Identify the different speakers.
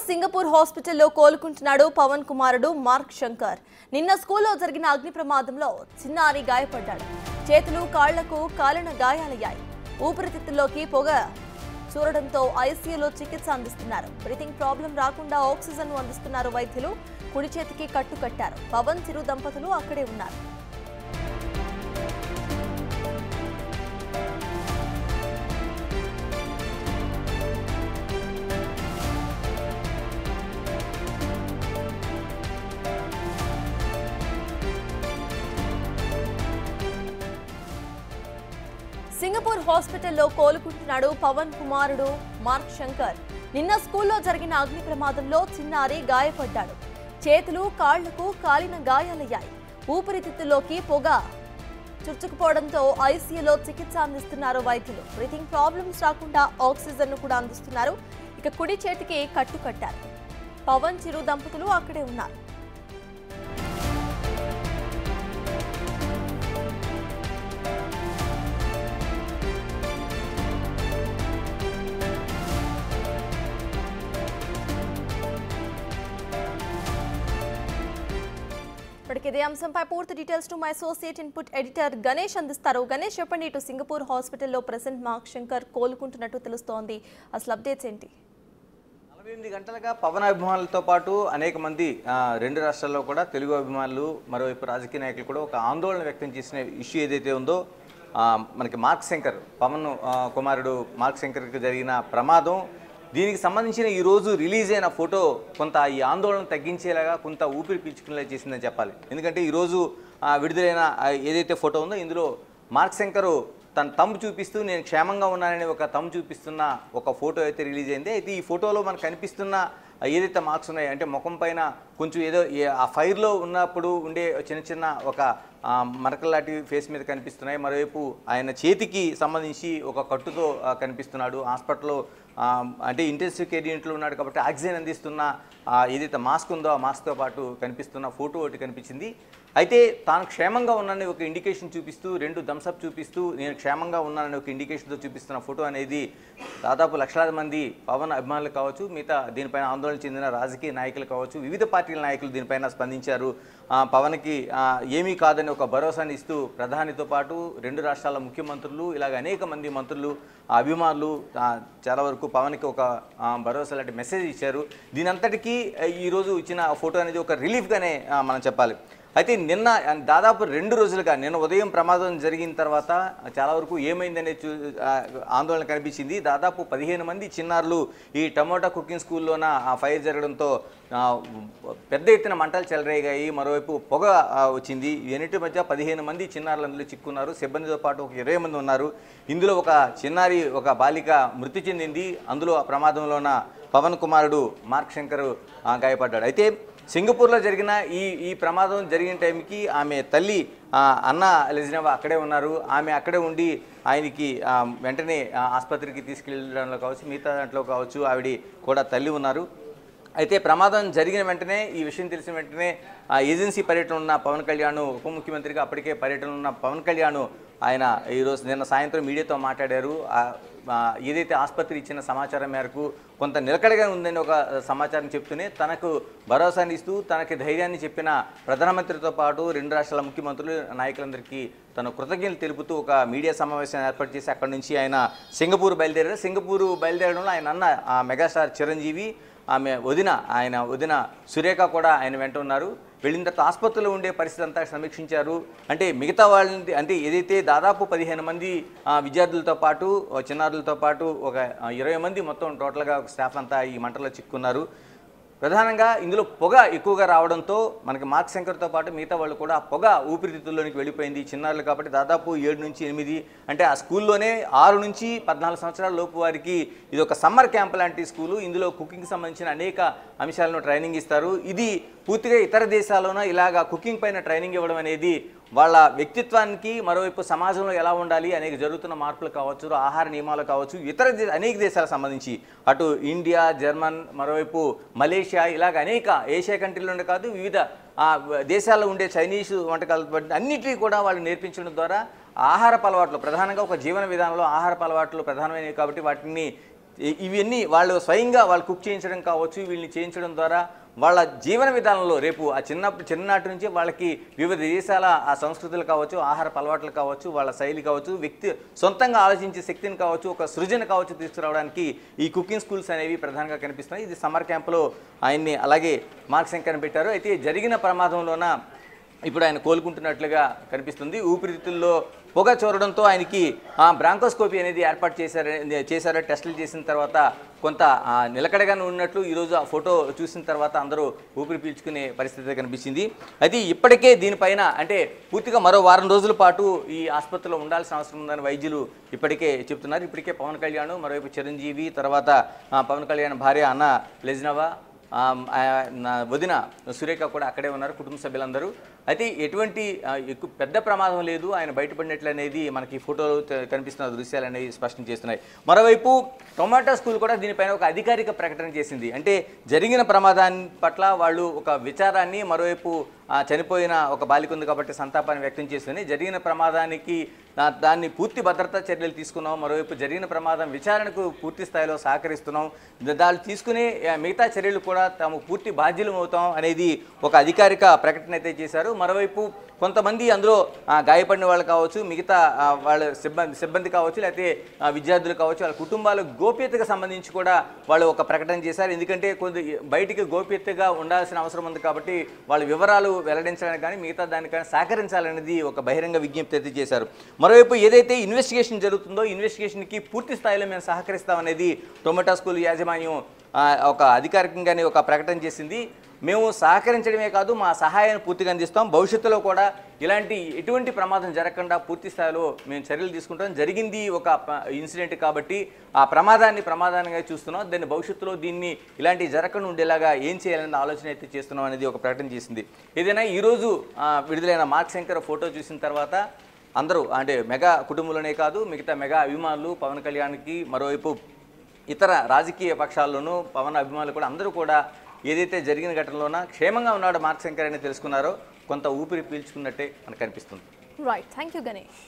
Speaker 1: Singapore హాస్పిటల్లో కోలుకుంటున్నాడు పవన్ కుమారుడు mark Shankar. నిన్న స్కూల్లో జరిగిన అగ్ని ప్రమాదంలో చిన్నారి గాయపడ్డాడు. చేతులు కాళ్లకు కాలిన గాయాలయ్యాయి. ఊపిరితిత్తుల్లోకి పొగ చూరడంతో ఐసీయూలో చికిత్స అందిస్తున్నారు. బ్రీతింగ్ ప్రాబ్లం రాకుండా ఆక్సిజన్ అందిస్తున్నారు వైద్యులు. కుడి చేతికి కట్టు కట్టారు. పవన్ చిరు దంపతులు అక్కడే ఉన్నారు. సింగపూర్ హాస్పిటల్లో కోలుకుంటున్నాడు పవన్ కుమారుడు మార్క్ శంకర్. నిన్న స్కూల్లో జరిగిన అగ్ని ప్రమాదంలో చిన్నారి గాయపడ్డాడు. చేతులు కాళ్లకు కాలిన గాయాలయ్యాయి. ఊపిరితిత్తుల్లోకి పొగ చుచ్చుకుపోవడంతో ఐసీయూలో చికిత్స అందిస్తున్నారు వైద్యులు. బ్రీతింగ్ ప్రాబ్లమ్స్ రాకుండా ఆక్సిజన్ కూడా అందిస్తున్నారు. ఇక కుడి చేతికి కట్టు కట్టారు. పవన్ చిరు దంపతులు అక్కడే ఉన్నారు. ఇదే అంశంపై పూర్తి details to my associate input editor Ganesh అందిస్తారు. గణేష్, చెప్పండి, ఇటు సింగపూర్ హాస్పిటల్లో ప్రెసెంట్ మార్క్ శంకర్ కోలుకుంటున్నట్టు తెలుస్తోంది. అసలు అప్డేట్స్ ఏంటి?
Speaker 2: 48 గంటలుగా పవన్ అభిమానులతో పాటు అనేక మంది రెండు రాష్ట్రాల్లో కూడా తెలుగు అభిమానులు, మరోవైపు రాజకీయ నాయకులు కూడా ఒక ఆందోళన వ్యక్తం చేసిన ఇష్యూ ఏదైతే ఉందో, మనకి మార్క్ శంకర్, పవన్ కుమారుడు మార్క్ శంకర్కి జరిగిన ప్రమాదం, దీనికి సంబంధించిన ఈరోజు రిలీజ్ అయిన ఫోటో కొంత ఈ ఆందోళన తగ్గించేలాగా కొంత ఊపిరి పీల్చుకునేలా చేసిందని చెప్పాలి. ఎందుకంటే ఈరోజు విడుదలైన ఏదైతే ఫోటో ఉందో ఇందులో మార్క్ శంకర్ తన తమ్ము చూపిస్తూ నేను క్షేమంగా ఉన్నానని ఒక తమ్ము చూపిస్తున్న ఒక ఫోటో అయితే రిలీజ్ అయింది. అయితే ఈ ఫోటోలో మనకు కనిపిస్తున్న ఏదైతే మార్క్స్ ఉన్నాయో, అంటే ముఖం పైన కొంచెం ఏదో ఆ ఫైర్లో ఉన్నప్పుడు ఉండే చిన్న చిన్న ఒక మరకలు లాంటివి ఫేస్ మీద కనిపిస్తున్నాయి. మరోవైపు ఆయన చేతికి సంబంధించి ఒక కట్టుతో కనిపిస్తున్నాడు. హాస్పిటల్లో అంటే ఇంటెన్సివ్ కేర్ యూనిట్లో ఉన్నాడు కాబట్టి ఆక్సిజన్ అందిస్తున్న ఏదైతే మాస్క్ ఉందో ఆ మాస్క్తో పాటు కనిపిస్తున్న ఫోటో ఒకటి కనిపించింది. అయితే తాను క్షేమంగా ఉన్నానని ఒక ఇండికేషన్ చూపిస్తూ, 2 థమ్స్అప్ చూపిస్తూ నేను క్షేమంగా ఉన్నానని ఒక ఇండికేషన్తో చూపిస్తున్న ఫోటో అనేది దాదాపు లక్షలాది మంది పవన్ అభిమానులు కావచ్చు, మిగతా దీనిపైన ఆందోళన చెందిన రాజకీయ నాయకులు కావచ్చు, వివిధ పార్టీల నాయకులు దీనిపైన స్పందించారు. పవన్కి ఏమీ కాదని ఒక భరోసాని ఇస్తూ ప్రధానితో పాటు 2 రాష్ట్రాల ముఖ్యమంత్రులు, ఇలాగ అనేక మంది మంత్రులు, అభిమానులు చాలా వరకు పవన్కి ఒక భరోసా లాంటి మెసేజ్ ఇచ్చారు. దీనంతటికీ ఈరోజు ఇచ్చిన ఫోటో అనేది ఒక రిలీఫ్గానే మనం చెప్పాలి. అయితే నిన్న దాదాపు 2 రోజులుగా, నిన్న ఉదయం ప్రమాదం జరిగిన తర్వాత చాలా వరకు ఏమైందనే ఆందోళన కనిపించింది. దాదాపు 15 మంది చిన్నారులు ఈ టమోటా కుకింగ్ స్కూల్లోన ఆ ఫైర్ జరగడంతో పెద్ద ఎత్తున మంటలు చెలరేగాయి. మరోవైపు పొగ వచ్చింది. వీటి మధ్య 15 మంది చిన్నారులు అందులో చిక్కున్నారు. సిబ్బందితో పాటు ఒక 20 మంది ఉన్నారు. ఇందులో ఒక చిన్నారి, ఒక బాలిక మృతి చెందింది. అందులో ఆ ప్రమాదంలోన పవన్ కుమారుడు మార్క్ శంకర్ గాయపడ్డాడు. అయితే సింగపూర్లో జరిగిన ఈ ప్రమాదం జరిగిన టైంకి ఆమె తల్లి అన్న లెజినవా అక్కడే ఉన్నారు. ఆమె అక్కడే ఉండి ఆయనకి వెంటనే ఆసుపత్రికి తీసుకెళ్ళడంలో కావచ్చు, మిగతా దాంట్లో కావచ్చు ఆవిడ కూడా తల్లి ఉన్నారు. అయితే ప్రమాదం జరిగిన వెంటనే, ఈ విషయం తెలిసిన వెంటనే ఏజెన్సీ పర్యటన ఉన్న పవన్ కళ్యాణ్, ఉప ముఖ్యమంత్రిగా అప్పటికే పర్యటన ఉన్న పవన్ కళ్యాణ్ ఆయన ఈరోజు నిన్న సాయంత్రం మీడియాతో మాట్లాడారు. ఏదైతే ఆసుపత్రి ఇచ్చిన సమాచారం మేరకు కొంత నిలకడగా ఉందని ఒక సమాచారం చెప్తూనే తనకు భరోసాని ఇస్తూ, తనకి ధైర్యాన్ని చెప్పిన ప్రధానమంత్రితో పాటు 2 రాష్ట్రాల ముఖ్యమంత్రులు, నాయకులందరికీ తన కృతజ్ఞతలు తెలుపుతూ ఒక మీడియా సమావేశాన్ని ఏర్పాటు చేసి అక్కడి నుంచి ఆయన సింగపూర్ బయలుదేరారు. సింగపూర్ బయలుదేరడంలో ఆయన అన్న మెగాస్టార్ చిరంజీవి, ఆమె ఆయన వదిన సురేఖ కూడా ఆయన వెంట ఉన్నారు. వెళ్ళిన తర్వాత ఆసుపత్రిలో ఉండే పరిస్థితి అంతా సమీక్షించారు. అంటే మిగతా వాళ్ళని, అంటే ఏదైతే దాదాపు 15 మంది విద్యార్థులతో పాటు, చిన్నారులతో పాటు ఒక 20 మంది మొత్తం టోటల్గా స్టాఫ్ అంతా ఈ మంటల్లో చిక్కున్నారు. ప్రధానంగా ఇందులో పొగ ఎక్కువగా రావడంతో మనకి మార్క్ శంకర్తో పాటు మిగతా వాళ్ళు కూడా పొగ ఊపిరితిత్తుల్లోనికి వెళ్ళిపోయింది. చిన్నారులు కాబట్టి దాదాపు 7 నుంచి 8, అంటే ఆ స్కూల్లోనే 6 నుంచి 14 సంవత్సరాల లోపు వారికి ఇది ఒక సమ్మర్ క్యాంప్ లాంటి స్కూలు. ఇందులో కుకింగ్కి సంబంధించిన అనేక అంశాలను ట్రైనింగ్ ఇస్తారు. ఇది పూర్తిగా ఇతర దేశాల్లోనూ ఇలాగా కుకింగ్ పైన ట్రైనింగ్ ఇవ్వడం అనేది వాళ్ళ వ్యక్తిత్వానికి, మరోవైపు సమాజంలో ఎలా ఉండాలి అనేక జరుగుతున్న మార్పులు కావచ్చు, ఆహార నియమాలు కావచ్చు, ఇతర అనేక దేశాలకు సంబంధించి అటు ఇండియా, జర్మన్, మరోవైపు మలేషియా, ఇలాగ అనేక ఏషియా కంట్రీలోనే కాదు వివిధ దేశాల్లో ఉండే చైనీస్ వంటకాలు అన్నిటికీ కూడా వాళ్ళు నేర్పించడం ద్వారా ఆహారపు అలవాట్లు, ప్రధానంగా ఒక జీవన విధానంలో ఆహారపు అలవాట్లు ప్రధానమైనవి కాబట్టి వాటిని ఇవన్నీ వాళ్ళు స్వయంగా వాళ్ళు కుక్ చేయించడం కావచ్చు, వీళ్ళని చేయించడం ద్వారా వాళ్ళ జీవన విధానంలో రేపు ఆ చిన్ననాటి నుంచి వాళ్ళకి వివిధ దేశాల ఆ సంస్కృతులు కావచ్చు, ఆహారపు అలవాట్లు కావచ్చు, వాళ్ళ శైలి కావచ్చు, వ్యక్తి సొంతంగా ఆలోచించే శక్తిని కావచ్చు, ఒక సృజన కావచ్చు తీసుకురావడానికి ఈ కుకింగ్ స్కూల్స్ అనేవి ప్రధానంగా కనిపిస్తున్నాయి. ఇది సమ్మర్ క్యాంప్లో ఆయన్ని అలాగే మార్క్ శంకర్ని పెట్టారు. అయితే జరిగిన ప్రమాదంలోన ఇప్పుడు ఆయన కోలుకుంటున్నట్లుగా కనిపిస్తుంది. ఊపిరితిత్తుల్లో పొగ చోరడంతో ఆయనకి బ్రాంకోస్కోపీ అనేది ఏర్పాటు చేశారు. టెస్టులు చేసిన తర్వాత కొంత నిలకడగానే ఉన్నట్లు ఈరోజు ఆ ఫోటో చూసిన తర్వాత అందరూ ఊపిరి పీల్చుకునే పరిస్థితి కనిపించింది. అయితే ఇప్పటికే దీనిపైన అంటే పూర్తిగా మరో వారం రోజుల పాటు ఈ ఆసుపత్రిలో ఉండాల్సిన అవసరం ఉందని వైద్యులు ఇప్పటికే చెప్తున్నారు. ఇప్పటికే పవన్ కళ్యాణ్, మరోవైపు చిరంజీవి, తర్వాత పవన్ కళ్యాణ్ భార్య అన్న లెజ్నవా, వదిన సురేఖ కూడా అక్కడే ఉన్నారు, కుటుంబ సభ్యులందరూ. అయితే ఎటువంటి పెద్ద ప్రమాదం లేదు, ఆయన బయటపడినట్లు అనేది మనకి ఫోటోలు కనిపిస్తున్న దృశ్యాలు అనేవి స్పష్టం చేస్తున్నాయి. మరోవైపు టొమాటో స్కూల్ కూడా దీనిపైన ఒక అధికారిక ప్రకటన చేసింది. అంటే జరిగిన ప్రమాదాన్ని పట్ల వాళ్ళు ఒక విచారాన్ని, మరోవైపు చనిపోయిన ఒక బాలిక ఉంది కాబట్టి సంతాపాన్ని వ్యక్తం చేస్తుంది. జరిగిన ప్రమాదానికి దాన్ని పూర్తి భద్రతా చర్యలు తీసుకున్నాం, మరోవైపు జరిగిన ప్రమాదం విచారణకు పూర్తి స్థాయిలో సహకరిస్తున్నాం, దాన్ని తీసుకునే మిగతా చర్యలు కూడా తాము పూర్తి బాధ్యులం అవుతాం అనేది ఒక అధికారిక ప్రకటన అయితే చేశారు. మరోవైపు కొంతమంది అందులో గాయపడిన వాళ్ళు కావచ్చు, మిగతా వాళ్ళ సిబ్బంది కావచ్చు, లేకపోతే విద్యార్థులు కావచ్చు, వాళ్ళ కుటుంబాల గోప్యతకు సంబంధించి కూడా వాళ్ళు ఒక ప్రకటన చేశారు. ఎందుకంటే బయటికి గోప్యతగా ఉండాల్సిన అవసరం ఉంది కాబట్టి వాళ్ళ వివరాలు వెల్లడించడానికి కానీ మిగతా దానికైనా సహకరించాలనేది ఒక బహిరంగ విజ్ఞప్తి అయితే చేశారు. మరోవైపు ఏదైతే ఇన్వెస్టిగేషన్ జరుగుతుందో ఇన్వెస్టిగేషన్కి పూర్తి స్థాయిలో మేము సహకరిస్తామనేది టొమాటో స్కూల్ యాజమాన్యం ఒక అధికారికంగానే ఒక ప్రకటన చేసింది. మేము సహకరించడమే కాదు, మా సహాయాన్ని పూర్తిగా అందిస్తాం, భవిష్యత్తులో కూడా ఇలాంటి ఎటువంటి ప్రమాదం జరగకుండా పూర్తి స్థాయిలో మేము చర్యలు తీసుకుంటాం. జరిగింది ఒక ఇన్సిడెంట్ కాబట్టి ఆ ప్రమాదాన్ని చూస్తున్నాం, దాన్ని భవిష్యత్తులో దీన్ని ఇలాంటివి జరగకుండా ఉండేలాగా ఏం చేయాలనే ఆలోచన అయితే చేస్తున్నాం అనేది ఒక ప్రకటన చేసింది. ఏదైనా ఈరోజు విడుదలైన మార్క్ శంకర్ ఫోటో చూసిన తర్వాత అందరూ అంటే మెగా కుటుంబంలోనే కాదు, మిగతా మెగా అభిమానులు, పవన్ కళ్యాణ్కి, మరోవైపు ఇతర రాజకీయ పక్షాల్లోనూ పవన్ అభిమానులు కూడా అందరూ కూడా ఏదైతే జరిగిన ఘటనలోన క్షేమంగా ఉన్నాడో మార్క్ శంకర్ అని తెలుసుకున్నారో కొంత ఊపిరి పీల్చుకున్నట్టే మనకు కనిపిస్తుంది.
Speaker 1: Right, thank you Ganesh.